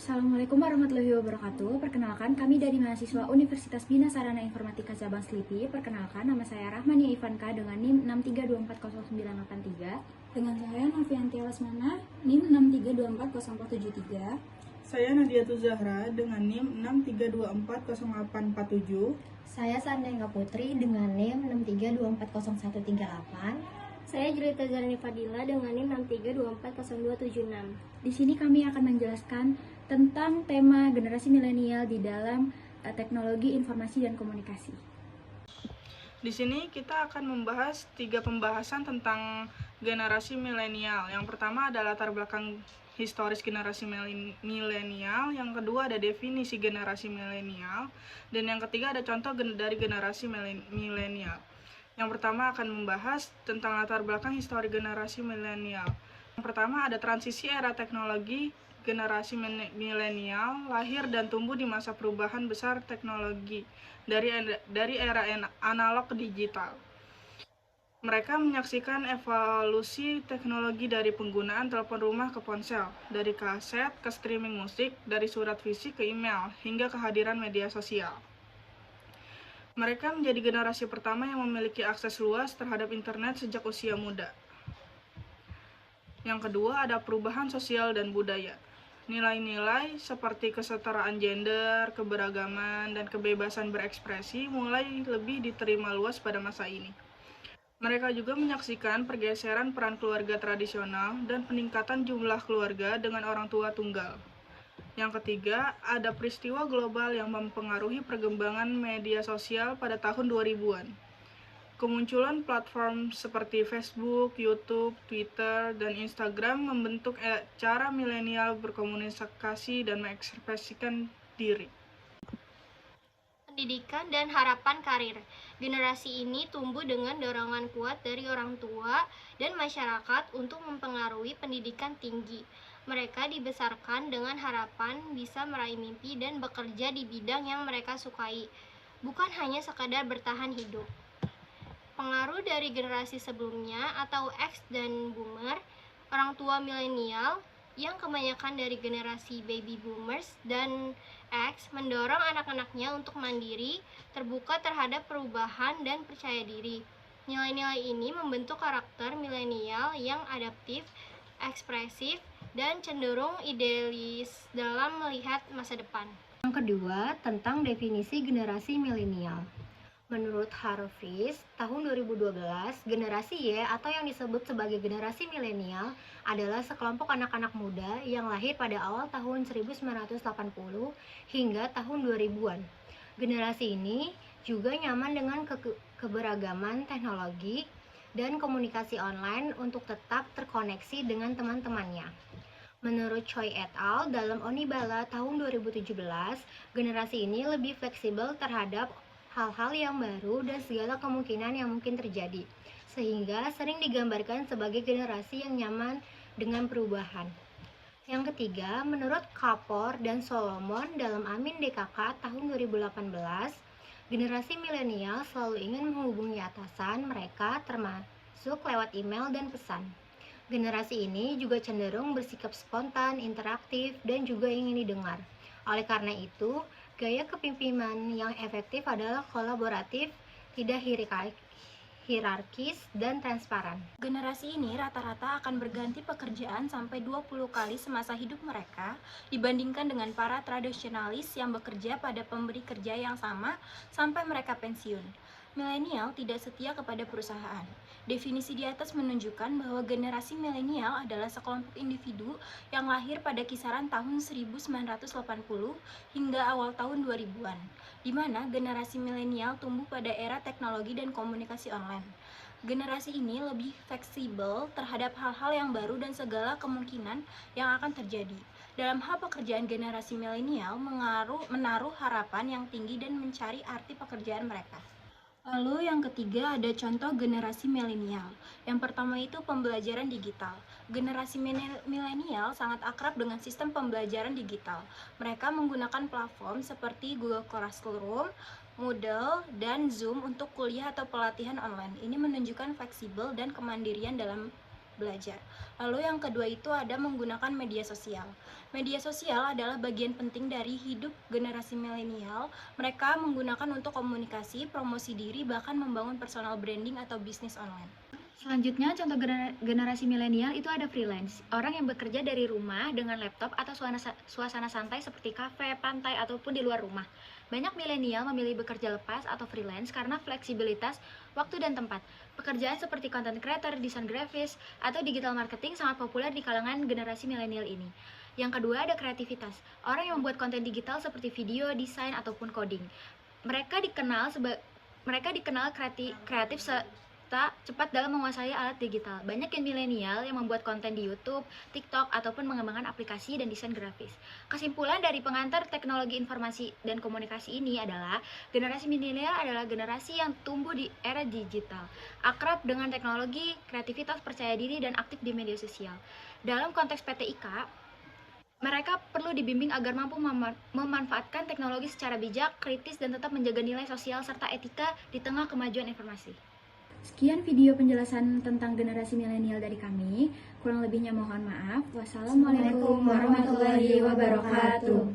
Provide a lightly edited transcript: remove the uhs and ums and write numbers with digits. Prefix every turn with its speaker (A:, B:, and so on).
A: Assalamualaikum warahmatullahi wabarakatuh. Perkenalkan, kami dari mahasiswa Universitas Bina Sarana Informatika Cabang Selipi. Perkenalkan, nama saya Rahmania Ivanka dengan NIM 632400983.
B: Dengan saya Noviantia Lesmana, NIM 6324043.
C: Saya Nadiatul Zahra dengan NIM 632400847.
D: Saya Sandengga Putri dengan NIM 632400138.
E: Saya Julita Zarni Fadila dengan NIM 632400276.
A: Di sini kami akan menjelaskan tentang tema generasi milenial di dalam teknologi informasi dan komunikasi.
C: Di sini kita akan membahas 3 pembahasan tentang generasi milenial. Yang pertama adalah latar belakang historis generasi milenial, yang kedua ada definisi generasi milenial, dan yang ketiga ada contoh dari generasi milenial. Yang pertama akan membahas tentang latar belakang histori generasi milenial. Yang pertama ada transisi era teknologi. Generasi milenial lahir dan tumbuh di masa perubahan besar teknologi dari era analog ke digital. Mereka menyaksikan evolusi teknologi dari penggunaan telepon rumah ke ponsel, dari kaset ke streaming musik, dari surat fisik ke email, hingga kehadiran media sosial. Mereka menjadi generasi pertama yang memiliki akses luas terhadap internet sejak usia muda. Yang kedua ada perubahan sosial dan budaya. Nilai-nilai seperti kesetaraan gender, keberagaman, dan kebebasan berekspresi mulai lebih diterima luas pada masa ini. Mereka juga menyaksikan pergeseran peran keluarga tradisional dan peningkatan jumlah keluarga dengan orang tua tunggal. Yang ketiga, ada peristiwa global yang mempengaruhi perkembangan media sosial pada tahun 2000-an. Kemunculan platform seperti Facebook, YouTube, Twitter, dan Instagram membentuk cara milenial berkomunikasi dan mengekspresikan diri.
E: Pendidikan dan harapan karir. Generasi ini tumbuh dengan dorongan kuat dari orang tua dan masyarakat untuk mempengaruhi pendidikan tinggi. Mereka dibesarkan dengan harapan bisa meraih mimpi dan bekerja di bidang yang mereka sukai, bukan hanya sekadar bertahan hidup. Pengaruh dari generasi sebelumnya atau X dan Boomer, orang tua milenial yang kebanyakan dari generasi baby boomers dan X mendorong anak-anaknya untuk mandiri, terbuka terhadap perubahan dan percaya diri. Nilai-nilai ini membentuk karakter milenial yang adaptif, ekspresif, dan cenderung idealis dalam melihat masa depan.
D: Yang kedua, tentang definisi generasi milenial. Menurut Harvey, tahun 2012, generasi Y atau yang disebut sebagai generasi milenial adalah sekelompok anak-anak muda yang lahir pada awal tahun 1980 hingga tahun 2000-an. Generasi ini juga nyaman dengan keberagaman teknologi dan komunikasi online untuk tetap terkoneksi dengan teman-temannya. Menurut Choi et al. Dalam Onibala tahun 2017, generasi ini lebih fleksibel terhadap hal-hal yang baru dan segala kemungkinan yang mungkin terjadi, sehingga sering digambarkan sebagai generasi yang nyaman dengan perubahan. Yang ketiga, menurut Kapor dan Solomon dalam Amin DKK tahun 2018, generasi milenial selalu ingin menghubungi atasan mereka termasuk lewat email dan pesan. Generasi ini juga cenderung bersikap spontan, interaktif, dan juga ingin didengar. Oleh karena itu, gaya kepemimpinan yang efektif adalah kolaboratif, tidak hierarkis, dan transparan.
B: Generasi ini rata-rata akan berganti pekerjaan sampai 20 kali semasa hidup mereka dibandingkan dengan para tradisionalis yang bekerja pada pemberi kerja yang sama sampai mereka pensiun. Milenial tidak setia kepada perusahaan. Definisi di atas menunjukkan bahwa generasi milenial adalah sekelompok individu yang lahir pada kisaran tahun 1980 hingga awal tahun 2000-an, di mana generasi milenial tumbuh pada era teknologi dan komunikasi online. Generasi ini lebih fleksibel terhadap hal-hal yang baru dan segala kemungkinan yang akan terjadi. Dalam hal pekerjaan, generasi milenial menaruh harapan yang tinggi dan mencari arti pekerjaan mereka. Lalu yang ketiga ada contoh generasi milenial. Yang pertama itu pembelajaran digital. Generasi milenial sangat akrab dengan sistem pembelajaran digital. Mereka menggunakan platform seperti Google Classroom, Moodle, dan Zoom untuk kuliah atau pelatihan online. Ini menunjukkan fleksibel dan kemandirian dalam belajar. Lalu yang kedua itu ada menggunakan media sosial. Media sosial adalah bagian penting dari hidup generasi milenial. Mereka menggunakan untuk komunikasi, promosi diri, bahkan membangun personal branding atau bisnis online.
A: Selanjutnya, contoh generasi milenial itu ada freelance. Orang yang bekerja dari rumah dengan laptop atau suasana santai seperti kafe, pantai, ataupun di luar rumah. Banyak milenial memilih bekerja lepas atau freelance karena fleksibilitas waktu dan tempat. Pekerjaan seperti content creator, desain grafis, atau digital marketing sangat populer di kalangan generasi milenial ini. Yang kedua ada kreativitas. Orang yang membuat konten digital seperti video, desain, ataupun coding. Mereka dikenal kreatif serta cepat dalam menguasai alat digital. Banyak yang milenial yang membuat konten di YouTube, TikTok, ataupun mengembangkan aplikasi dan desain grafis. Kesimpulan dari pengantar teknologi informasi dan komunikasi ini adalah generasi milenial adalah generasi yang tumbuh di era digital, akrab dengan teknologi, kreativitas, percaya diri, dan aktif di media sosial. Dalam konteks PTIK, mereka perlu dibimbing agar mampu memanfaatkan teknologi secara bijak, kritis, dan tetap menjaga nilai sosial serta etika di tengah kemajuan informasi.
F: Sekian video penjelasan tentang generasi milenial dari kami. Kurang lebihnya mohon maaf. Wassalamualaikum warahmatullahi wabarakatuh.